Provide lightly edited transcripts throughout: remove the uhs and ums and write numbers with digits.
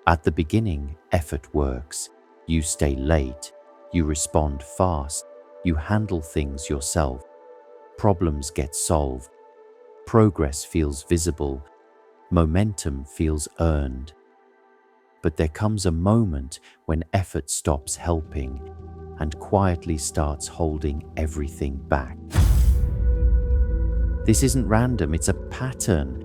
At the beginning, effort works. You stay late, you respond fast, you handle things yourself. Problems get solved. Progress feels visible. Momentum feels earned. But there comes a moment when effort stops helping and quietly starts holding everything back. This isn't random, it's a pattern.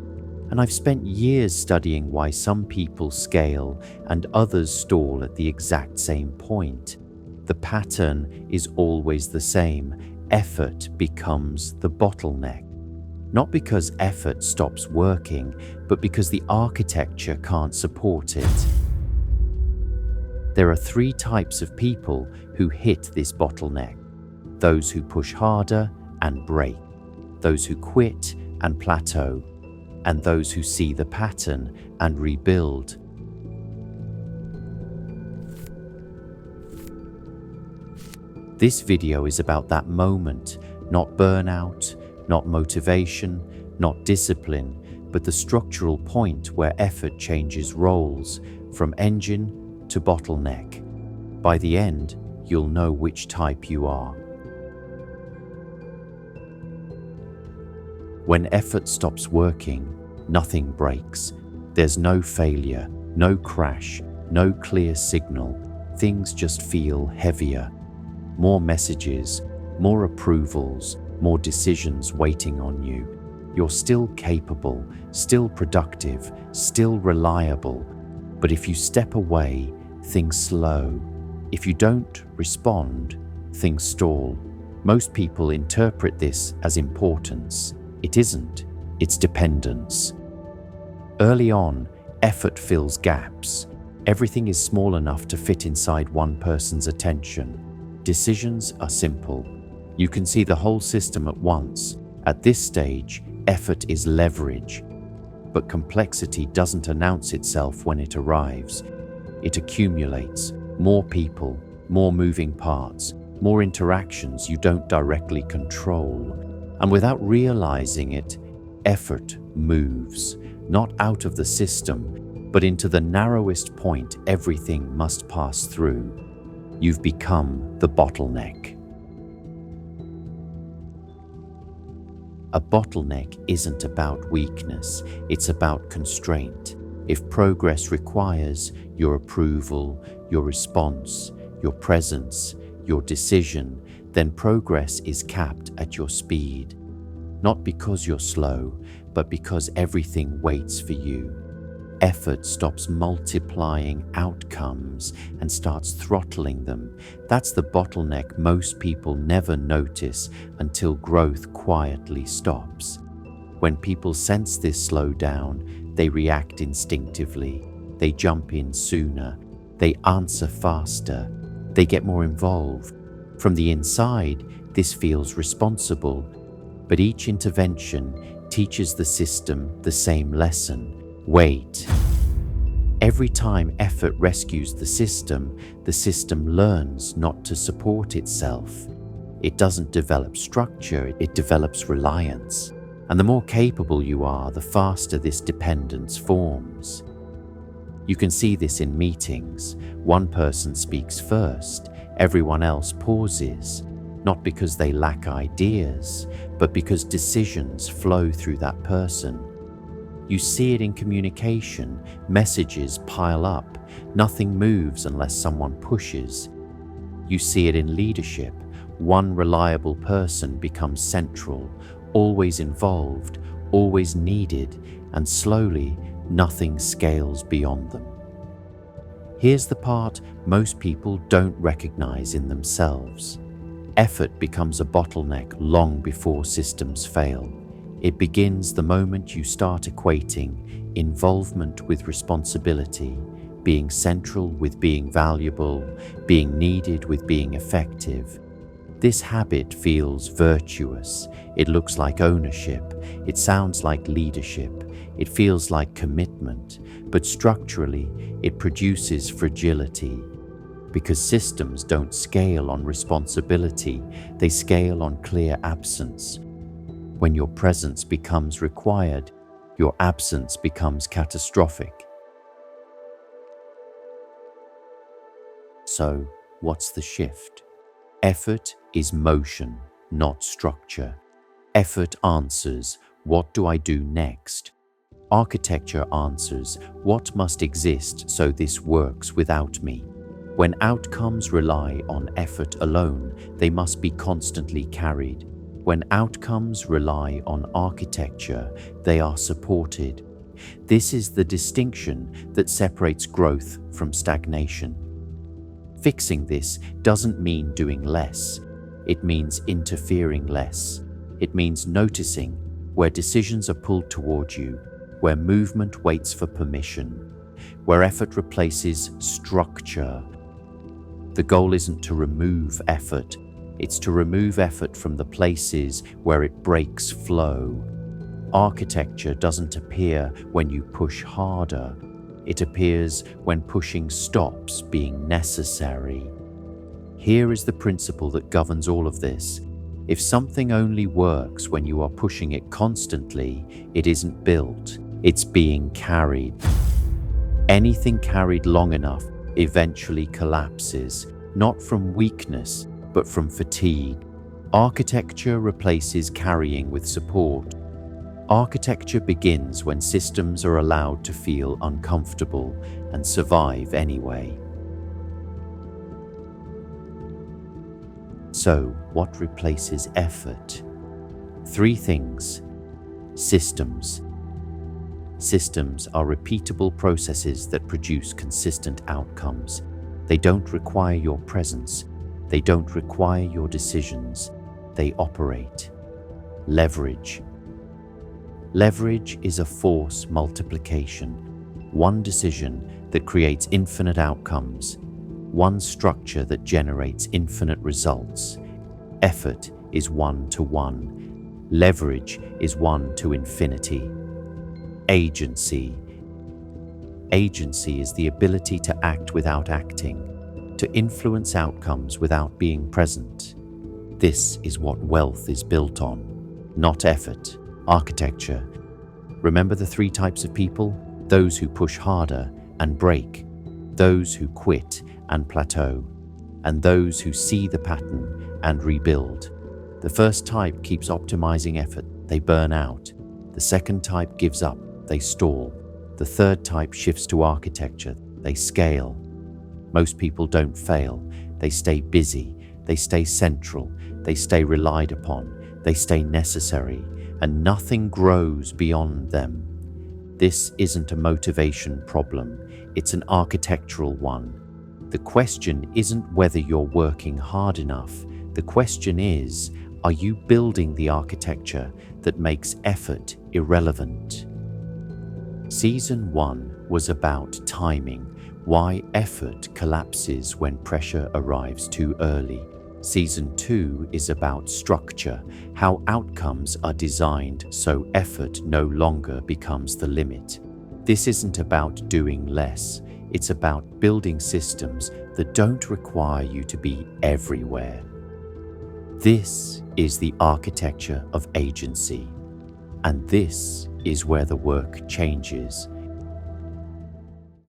And I've spent years studying why some people scale and others stall at the exact same point. The pattern is always the same. Effort becomes the bottleneck. Not because effort stops working, but because the architecture can't support it. There are 3 types of people who hit this bottleneck: those who push harder and break, those who quit and plateau, and those who see the pattern and rebuild. This video is about that moment, not burnout, not motivation, not discipline, but the structural point where effort changes roles from engine to bottleneck. By the end, you'll know which type you are. When effort stops working, nothing breaks. There's no failure, no crash, no clear signal. Things just feel heavier. More messages, more approvals, more decisions waiting on you. You're still capable, still productive, still reliable. But if you step away, things slow. If you don't respond, things stall. Most people interpret this as importance. It isn't, it's dependence. Early on, effort fills gaps. Everything is small enough to fit inside one person's attention. Decisions are simple. You can see the whole system at once. At this stage, effort is leverage. But complexity doesn't announce itself when it arrives. It accumulates. More people, more moving parts, more interactions you don't directly control. And without realizing it, effort moves, not out of the system, but into the narrowest point everything must pass through. You've become the bottleneck. A bottleneck isn't about weakness, it's about constraint. If progress requires your approval, your response, your presence, your decision, then progress is capped at your speed. Not because you're slow, but because everything waits for you. Effort stops multiplying outcomes and starts throttling them. That's the bottleneck most people never notice until growth quietly stops. When people sense this slowdown, they react instinctively. They jump in sooner. They answer faster. They get more involved. From the inside, this feels responsible, but each intervention teaches the system the same lesson. Wait. Every time effort rescues the system learns not to support itself. It doesn't develop structure, it develops reliance. And the more capable you are, the faster this dependence forms. You can see this in meetings. One person speaks first, everyone else pauses, not because they lack ideas, but because decisions flow through that person. You see it in communication. Messages pile up. Nothing moves unless someone pushes. You see it in leadership. One reliable person becomes central, always involved, always needed, and slowly nothing scales beyond them. Here's the part most people don't recognize in themselves. Effort becomes a bottleneck long before systems fail. It begins the moment you start equating involvement with responsibility, being central with being valuable, being needed with being effective. This habit feels virtuous. It looks like ownership. It sounds like leadership. It feels like commitment, but structurally, it produces fragility. Because systems don't scale on responsibility, they scale on clear absence. When your presence becomes required, your absence becomes catastrophic. So, what's the shift? Effort is motion, not structure. Effort answers, what do I do next? Architecture answers, what must exist so this works without me? When outcomes rely on effort alone, they must be constantly carried. When outcomes rely on architecture, they are supported. This is the distinction that separates growth from stagnation. Fixing this doesn't mean doing less. It means interfering less. It means noticing where decisions are pulled toward you, where movement waits for permission, where effort replaces structure. The goal isn't to remove effort, it's to remove effort from the places where it breaks flow. Architecture doesn't appear when you push harder, it appears when pushing stops being necessary. Here is the principle that governs all of this. If something only works when you are pushing it constantly, it isn't built, it's being carried. Anything carried long enough eventually collapses, not from weakness, but from fatigue. Architecture replaces carrying with support. Architecture begins when systems are allowed to feel uncomfortable and survive anyway. So, what replaces effort? 3 things. Systems. Systems are repeatable processes that produce consistent outcomes. They don't require your presence. They don't require your decisions. They operate. Leverage. Leverage is a force multiplication. One decision that creates infinite outcomes. One structure that generates infinite results. Effort is 1 to 1. Leverage is 1 to infinity. Agency. Agency is the ability to act without acting, to influence outcomes without being present. This is what wealth is built on, not effort, architecture. Remember the 3 types of people? Those who push harder and break, those who quit and plateau, and those who see the pattern and rebuild. The first type keeps optimizing effort, they burn out. The second type gives up, they stall. The third type shifts to architecture, they scale. Most people don't fail, they stay busy, they stay central, they stay relied upon, they stay necessary, and nothing grows beyond them. This isn't a motivation problem, it's an architectural one. The question isn't whether you're working hard enough. The question is, are you building the architecture that makes effort irrelevant? Season 1 was about timing, why effort collapses when pressure arrives too early. Season 2 is about structure, how outcomes are designed so effort no longer becomes the limit. This isn't about doing less. It's about building systems that don't require you to be everywhere. This is the architecture of agency. And this is where the work changes.